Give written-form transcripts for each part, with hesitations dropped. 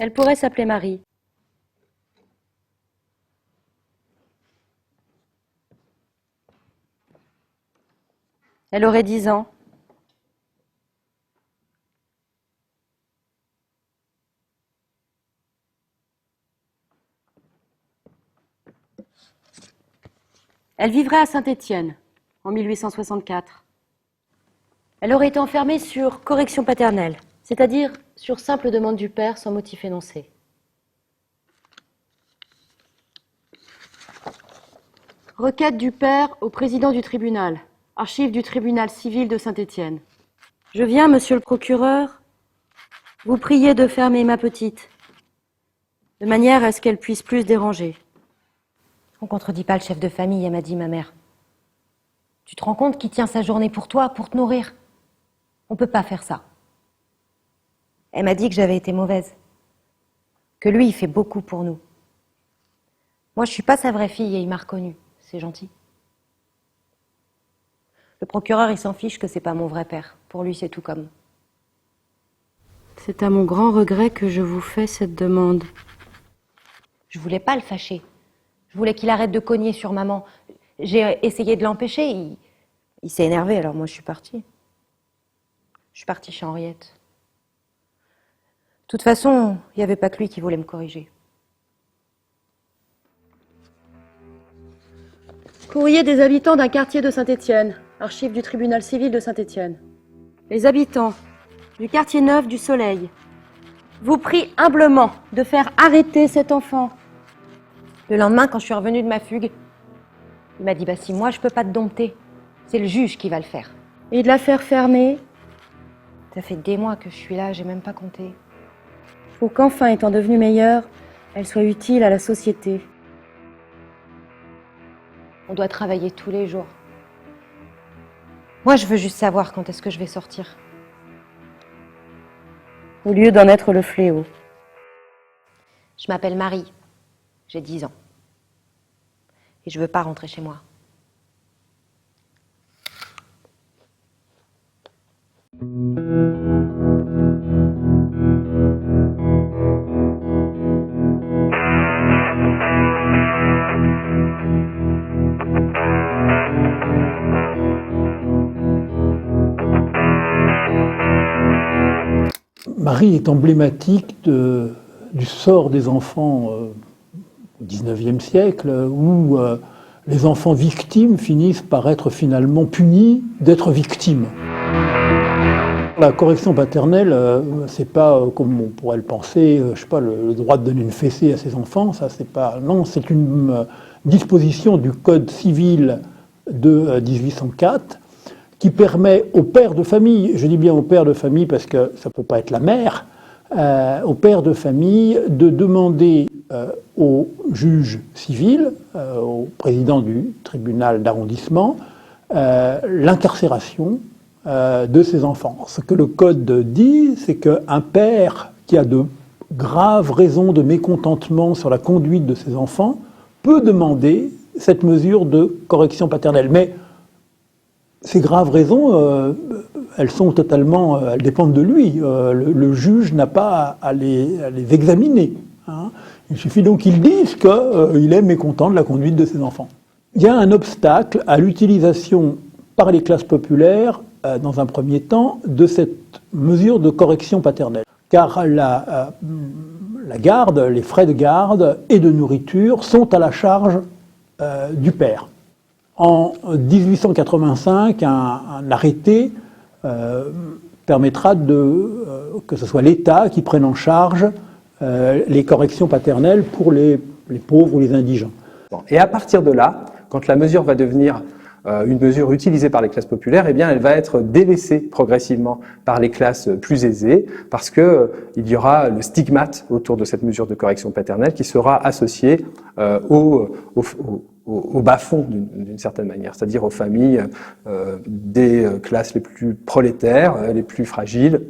Elle pourrait s'appeler Marie. Elle aurait 10 ans. Elle vivrait à Saint-Étienne, en 1864. Elle aurait été enfermée sur correction paternelle, c'est-à-dire sur simple demande du père sans motif énoncé. Requête du père au président du tribunal, archives du tribunal civil de Saint-Étienne. Je viens, monsieur le procureur, vous prier de fermer ma petite, de manière à ce qu'elle puisse plus déranger. On contredit pas le chef de famille, elle m'a dit ma mère. Tu te rends compte qu'il tient sa journée pour toi, pour te nourrir? On peut pas faire ça. Elle m'a dit que j'avais été mauvaise. Que lui, il fait beaucoup pour nous. Moi, je suis pas sa vraie fille et il m'a reconnue. C'est gentil. Le procureur, il s'en fiche que c'est pas mon vrai père. Pour lui, c'est tout comme. C'est à mon grand regret que je vous fais cette demande. Je voulais pas le fâcher. Je voulais qu'il arrête de cogner sur maman. J'ai essayé de l'empêcher. Il s'est énervé, alors moi, je suis partie. Je suis partie chez Henriette. De toute façon, il n'y avait pas que lui qui voulait me corriger. Courrier des habitants d'un quartier de Saint-Étienne, archives du tribunal civil de Saint-Étienne. Les habitants du quartier neuf du Soleil vous prient humblement de faire arrêter cet enfant. Le lendemain, quand je suis revenue de ma fugue, il m'a dit, bah si moi je peux pas te dompter, c'est le juge qui va le faire. Et de la faire fermer Ça fait des mois que je suis là, j'ai même pas compté. pour qu'enfin, étant devenue meilleure, elle soit utile à la société. On doit travailler tous les jours. Moi, je veux juste savoir quand est-ce que je vais sortir. Au lieu d'en être le fléau. Je m'appelle Marie, j'ai 10 ans. Et je veux pas rentrer chez moi. Marie est emblématique du sort des enfants au XIXe siècle, où les enfants victimes finissent par être finalement punis d'être victimes. La correction paternelle, c'est pas comme on pourrait le penser, je sais pas, le droit de donner une fessée à ses enfants, ça c'est pas, non, c'est une disposition du Code civil de 1804 qui permet au père de famille, je dis bien au père de famille parce que ça peut pas être la mère, au père de famille de demander au juge civil, au président du tribunal d'arrondissement, l'incarcération de ses enfants. Ce que le Code dit, c'est qu'un père qui a de graves raisons de mécontentement sur la conduite de ses enfants peut demander cette mesure de correction paternelle. Mais ces graves raisons, elles sont totalement, elles dépendent de lui. Le juge n'a pas à les examiner. Hein. Il suffit donc qu'il dise qu'il est mécontent de la conduite de ses enfants. Il y a un obstacle à l'utilisation par les classes populaires, dans un premier temps, de cette mesure de correction paternelle. Car la garde, les frais de garde et de nourriture sont à la charge du père. En 1885, un arrêté permettra que ce soit l'État qui prenne en charge les corrections paternelles pour les pauvres ou les indigents. Et à partir de là, quand la mesure va devenir une mesure utilisée par les classes populaires, eh bien, elle va être délaissée progressivement par les classes plus aisées, parce que il y aura le stigmate autour de cette mesure de correction paternelle qui sera associé au bas-fond d'une certaine manière, c'est-à-dire aux familles des classes les plus prolétaires, les plus fragiles,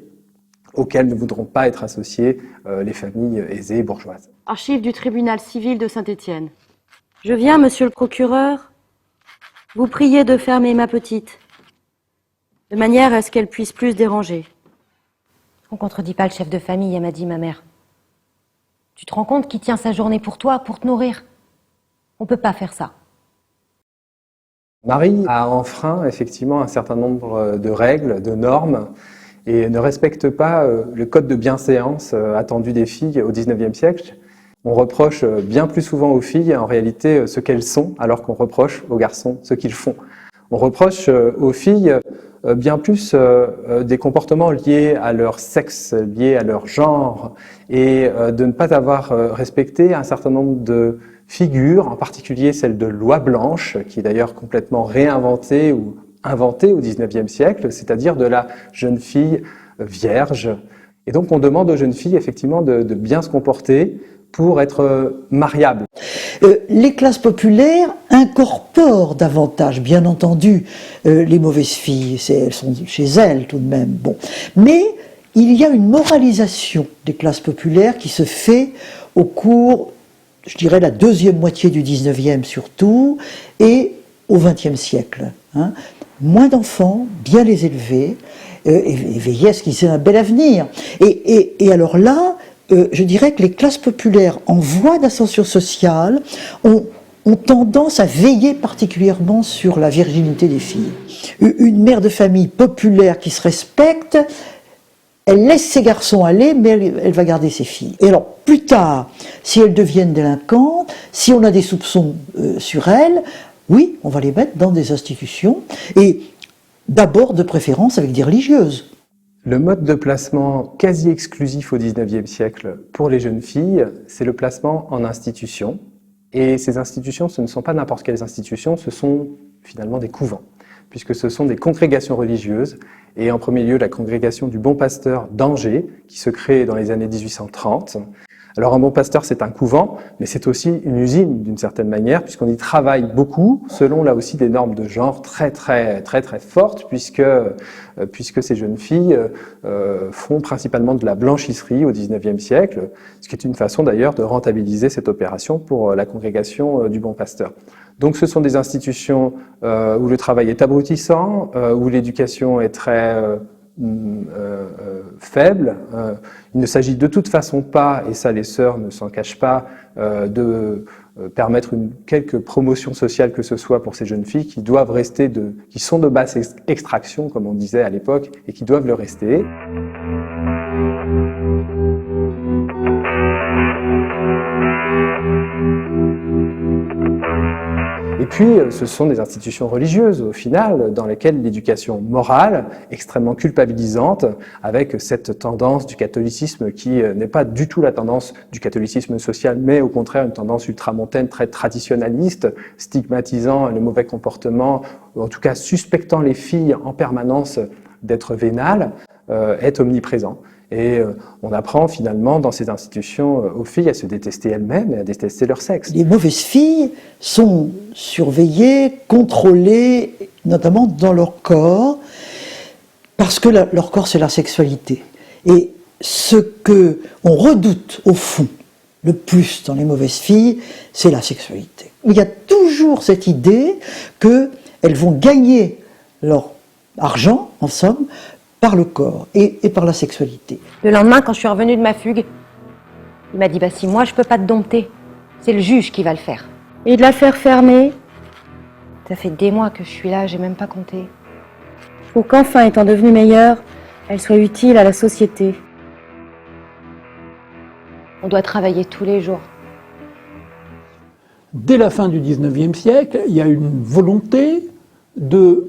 auxquelles ne voudront pas être associées les familles aisées et bourgeoises. Archives du tribunal civil de Saint-Étienne. Je viens, monsieur le procureur, vous prier de fermer ma petite, de manière à ce qu'elle puisse plus déranger. On contredit pas le chef de famille, elle m'a dit ma mère. Tu te rends compte qui tient sa journée pour toi, pour te nourrir? On peut pas faire ça. Marie a enfreint effectivement un certain nombre de règles, de normes, et ne respecte pas le code de bienséance attendu des filles au XIXe siècle. On reproche bien plus souvent aux filles en réalité ce qu'elles sont, alors qu'on reproche aux garçons ce qu'ils font. On reproche aux filles bien plus des comportements liés à leur sexe, liés à leur genre, et de ne pas avoir respecté un certain nombre de figures, en particulier celle de loi blanche, qui est d'ailleurs complètement réinventée ou inventée au XIXe siècle, c'est-à-dire de la jeune fille vierge. Et donc on demande aux jeunes filles effectivement de bien se comporter pour être mariables. Les classes populaires incorporent davantage, bien entendu, les mauvaises filles. Elles sont chez elles tout de même. Bon. Mais il y a une moralisation des classes populaires qui se fait au cours, je dirais, la deuxième moitié du 19e surtout, et au 20e siècle. Hein. Moins d'enfants, bien les élever, et veiller à ce qu'ils aient un bel avenir. Et alors là, je dirais que les classes populaires en voie d'ascension sociale ont tendance à veiller particulièrement sur la virginité des filles. Une mère de famille populaire qui se respecte, elle laisse ses garçons aller, mais elle va garder ses filles. Et alors, plus tard, si elles deviennent délinquantes, si on a des soupçons sur elles, oui, on va les mettre dans des institutions, et d'abord de préférence avec des religieuses. Le mode de placement quasi exclusif au XIXe siècle pour les jeunes filles, c'est le placement en institution. Et ces institutions, ce ne sont pas n'importe quelles institutions, ce sont finalement des couvents, puisque ce sont des congrégations religieuses, et en premier lieu la congrégation du Bon Pasteur d'Angers, qui se crée dans les années 1830. Alors un Bon Pasteur, c'est un couvent, mais c'est aussi une usine d'une certaine manière, puisqu'on y travaille beaucoup, selon là aussi des normes de genre très fortes, puisque ces jeunes filles font principalement de la blanchisserie au XIXe siècle, ce qui est une façon d'ailleurs de rentabiliser cette opération pour la congrégation du Bon Pasteur. Donc ce sont des institutions où le travail est abrutissant, où l'éducation est très faible. Il ne s'agit de toute façon pas, et ça les sœurs ne s'en cachent pas, de permettre quelque promotion sociale que ce soit pour ces jeunes filles qui doivent rester qui sont de basse extraction, comme on disait à l'époque, et qui doivent le rester. Et puis, ce sont des institutions religieuses, au final, dans lesquelles l'éducation morale, extrêmement culpabilisante, avec cette tendance du catholicisme qui n'est pas du tout la tendance du catholicisme social, mais au contraire une tendance ultramontaine, très traditionnaliste, stigmatisant le mauvais comportement, ou en tout cas suspectant les filles en permanence d'être vénales, est omniprésent. Et on apprend finalement dans ces institutions aux filles à se détester elles-mêmes et à détester leur sexe. Les mauvaises filles sont surveillées, contrôlées, notamment dans leur corps, parce que leur corps c'est la sexualité. Et ce que on redoute au fond le plus dans les mauvaises filles, c'est la sexualité. Il y a toujours cette idée qu'elles vont gagner leur argent, en somme, par le corps et par la sexualité. Le lendemain, quand je suis revenue de ma fugue, il m'a dit « Bah si moi je peux pas te dompter, c'est le juge qui va le faire. Et de l'affaire fermée, » Ça fait des mois que je suis là, j'ai même pas compté. pour qu'enfin, étant devenue meilleure, elle soit utile à la société. On doit travailler tous les jours. Dès la fin du XIXe siècle, il y a une volonté de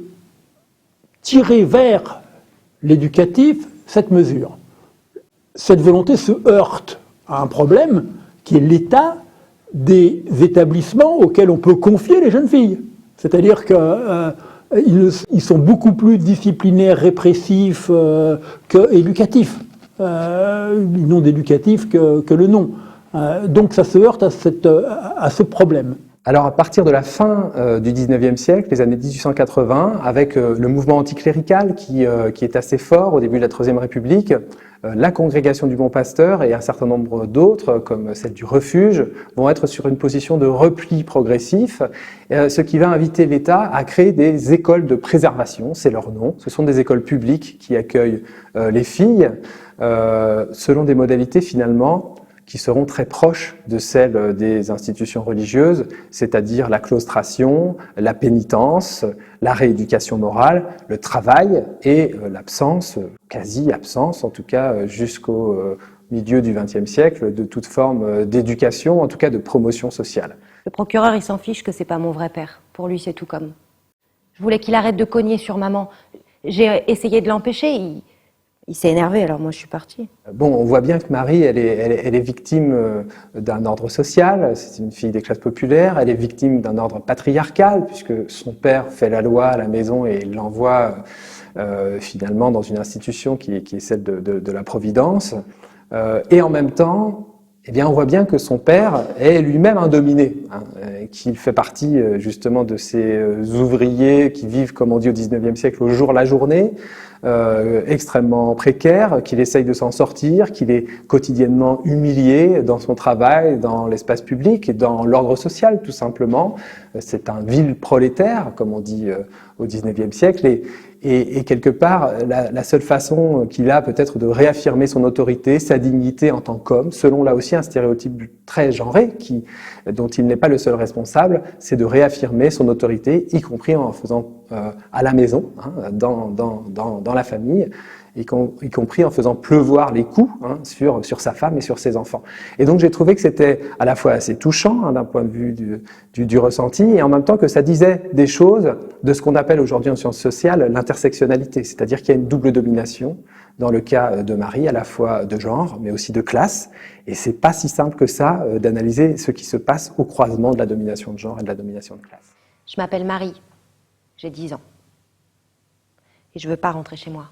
tirer vers l'éducatif cette mesure. Cette volonté se heurte à un problème qui est l'état des établissements auxquels on peut confier les jeunes filles. C'est-à-dire qu'ils sont beaucoup plus disciplinaires, répressifs qu'éducatifs. Ils n'ont d'éducatif que le nom. Donc ça se heurte à ce problème. Alors à partir de la fin du 19e siècle, les années 1880, avec le mouvement anticlérical qui est assez fort au début de la Troisième République, la congrégation du Bon Pasteur et un certain nombre d'autres, comme celle du Refuge, vont être sur une position de repli progressif, ce qui va inviter l'État à créer des écoles de préservation, c'est leur nom. Ce sont des écoles publiques qui accueillent les filles selon des modalités finalement qui seront très proches de celles des institutions religieuses, c'est-à-dire la claustration, la pénitence, la rééducation morale, le travail et l'absence, quasi-absence en tout cas jusqu'au milieu du XXe siècle, de toute forme d'éducation, en tout cas de promotion sociale. Le procureur, il s'en fiche que c'est pas mon vrai père. Pour lui, c'est tout comme. Je voulais qu'il arrête de cogner sur maman. J'ai essayé de l'empêcher, il s'est énervé, alors moi je suis partie. Bon, on voit bien que Marie, elle est victime d'un ordre social, c'est une fille des classes populaires, elle est victime d'un ordre patriarcal, puisque son père fait la loi à la maison et l'envoie finalement dans une institution qui est celle de la Providence. Et en même temps, eh bien, on voit bien que son père est lui-même un dominé, hein, qu'il fait partie justement de ces ouvriers qui vivent, comme on dit au XIXe siècle, au jour la journée, extrêmement précaire, qu'il essaye de s'en sortir, qu'il est quotidiennement humilié dans son travail, dans l'espace public et dans l'ordre social, tout simplement. C'est un vil prolétaire, comme on dit au XIXe siècle, et quelque part, la seule façon qu'il a peut-être de réaffirmer son autorité, sa dignité en tant qu'homme, selon là aussi un stéréotype très genré, dont il n'est pas le seul responsable, c'est de réaffirmer son autorité, y compris en faisant à la maison, hein, dans la famille, y compris en faisant pleuvoir les coups hein, sur sa femme et sur ses enfants. Et donc j'ai trouvé que c'était à la fois assez touchant hein, d'un point de vue du ressenti, et en même temps que ça disait des choses de ce qu'on appelle aujourd'hui en sciences sociales l'intersectionnalité, c'est-à-dire qu'il y a une double domination dans le cas de Marie, à la fois de genre, mais aussi de classe, et c'est pas si simple que ça d'analyser ce qui se passe au croisement de la domination de genre et de la domination de classe. Je m'appelle Marie, j'ai 10 ans. Et je veux pas rentrer chez moi.